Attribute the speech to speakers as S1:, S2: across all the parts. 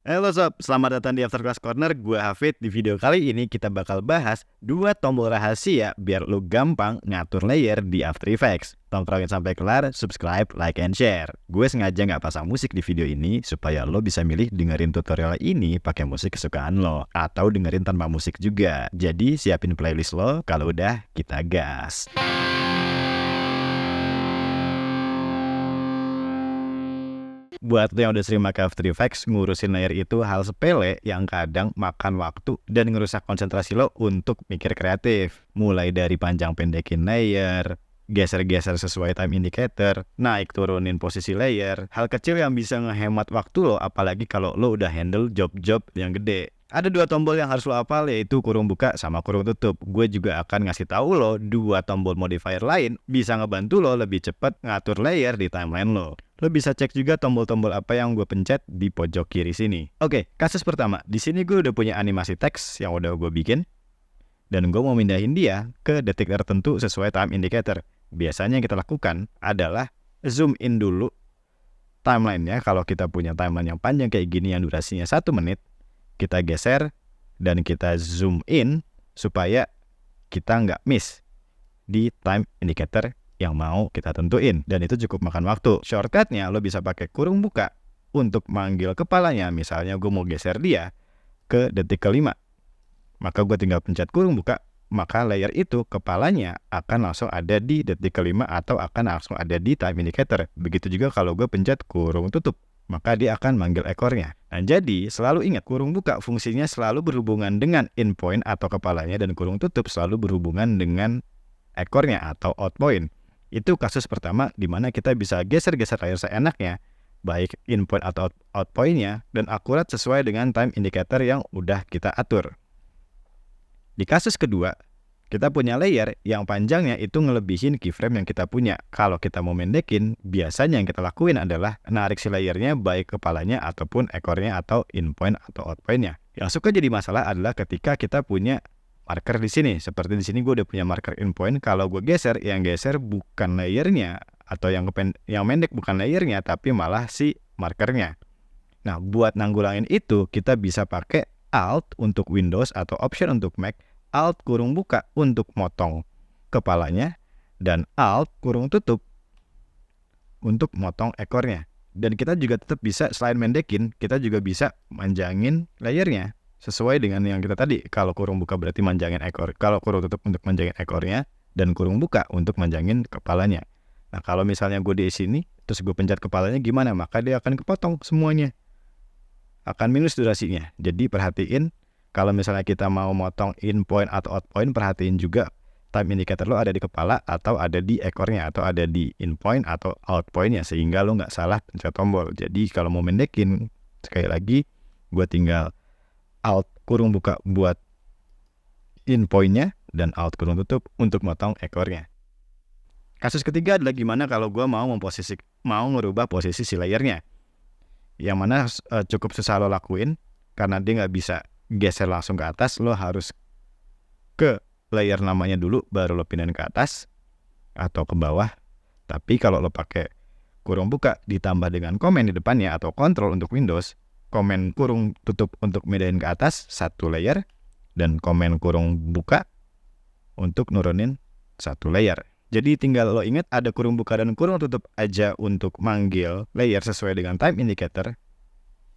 S1: Halo sob, selamat datang di After Class Corner. Gue Hafid. Di video kali ini kita bakal bahas 2 tombol rahasia biar lu gampang ngatur layer di After Effects. Tontonin sampai kelar, subscribe, like, and share. Gue sengaja nggak pasang musik di video ini supaya lo bisa milih dengerin tutorial ini pakai musik kesukaan lo, atau dengerin tanpa musik juga. Jadi siapin playlist lo, kalau udah kita gas. Buat lo yang udah sering pakai After Effects, ngurusin layer itu hal sepele yang kadang makan waktu dan ngerusak konsentrasi lo untuk mikir kreatif. Mulai dari panjang pendekin layer, geser-geser sesuai time indicator, naik turunin posisi layer, hal kecil yang bisa ngehemat waktu lo, apalagi kalau lo udah handle job-job yang gede. Ada 2 tombol yang harus lo hafal, yaitu kurung buka sama kurung tutup. Gue juga akan ngasih tahu lo 2 tombol modifier lain bisa ngebantu lo lebih cepat ngatur layer di timeline lo. Lo bisa cek juga tombol-tombol apa yang gue pencet di pojok kiri sini. Oke, kasus pertama. Di sini gue udah punya animasi teks yang udah gue bikin, dan gue mau mindahin dia ke detik tertentu sesuai time indicator. Biasanya yang kita lakukan adalah zoom in dulu timelinenya. Kalau kita punya timeline yang panjang kayak gini yang durasinya 1 menit, kita geser dan kita zoom in supaya kita nggak miss di time indicator yang mau kita tentuin, dan itu cukup makan waktu. Shortcutnya lo bisa pakai kurung buka untuk manggil kepalanya. Misalnya gue mau geser dia ke detik ke-5, maka gue tinggal pencet kurung buka, maka layer itu kepalanya akan langsung ada di detik ke-5 atau akan langsung ada di time indicator. Begitu juga kalau gue pencet kurung tutup, maka dia akan manggil ekornya. Nah, jadi selalu ingat, kurung buka fungsinya selalu berhubungan dengan in point atau kepalanya, dan kurung tutup selalu berhubungan dengan ekornya atau out point. Itu kasus pertama di mana kita bisa geser-geser layer seenaknya, baik in point atau out point-nya, dan akurat sesuai dengan time indicator yang udah kita atur. Di kasus kedua, kita punya layer yang panjangnya itu ngelebihin keyframe yang kita punya. Kalau kita mau mendekin, biasanya yang kita lakuin adalah narik si layernya baik kepalanya ataupun ekornya atau in point atau out point-nya. Yang suka jadi masalah adalah ketika kita punya marker di sini. Seperti di sini gue udah punya marker in point. Kalau gue geser, yang geser bukan layernya, atau yang mendek bukan layernya, tapi malah si markernya. Nah, buat nanggulangin itu, kita bisa pakai Alt untuk Windows atau Option untuk Mac, Alt kurung buka untuk motong kepalanya, dan Alt kurung tutup untuk motong ekornya. Dan kita juga tetap bisa, selain mendekin, kita juga bisa manjangin layernya sesuai dengan yang kita tadi. Kalau kurung buka berarti manjangin ekor, kalau kurung tutup untuk manjangin ekornya, dan kurung buka untuk manjangin kepalanya. Nah, kalau misalnya gue di sini terus gue pencet kepalanya gimana? Maka dia akan kepotong semuanya, akan minus durasinya. Jadi perhatiin, kalau misalnya kita mau motong in point atau out point, perhatiin juga time indicator lo ada di kepala atau ada di ekornya, atau ada di in point atau out pointnya, sehingga lo nggak salah pencet tombol. Jadi kalau mau mendekin, sekali lagi gue tinggal Alt kurung buka buat in point-nya, dan Alt kurung tutup untuk motong ekornya. Kasus ketiga adalah gimana kalau gue mau ngerubah posisi si layernya, yang mana cukup susah lo lakuin karena dia nggak bisa geser langsung ke atas. Lo harus ke layer namanya dulu, baru lo pindahin ke atas atau ke bawah. Tapi kalau lo pakai kurung buka ditambah dengan komen di depannya atau kontrol untuk Windows, komen kurung tutup untuk pindahin ke atas 1 layer, dan komen kurung buka untuk nurunin 1 layer. Jadi tinggal lo ingat ada kurung buka dan kurung tutup aja untuk manggil layer sesuai dengan time indicator.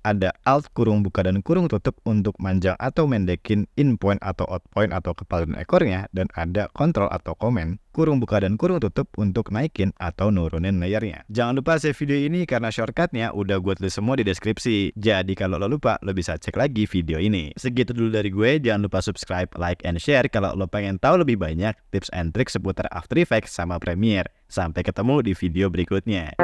S1: Ada Alt kurung buka dan kurung tutup untuk manjang atau mendekin in point atau out point atau kepala dan ekornya, dan ada kontrol atau komen kurung buka dan kurung tutup untuk naikin atau nurunin layernya. Jangan lupa save video ini karena shortcutnya udah gue tulis semua di deskripsi. Jadi kalau lo lupa, lo bisa cek lagi video ini. Segitu dulu dari gue. Jangan lupa subscribe, like, and share kalau lo pengen tahu lebih banyak tips and trik seputar After Effects sama Premiere. Sampai ketemu di video berikutnya.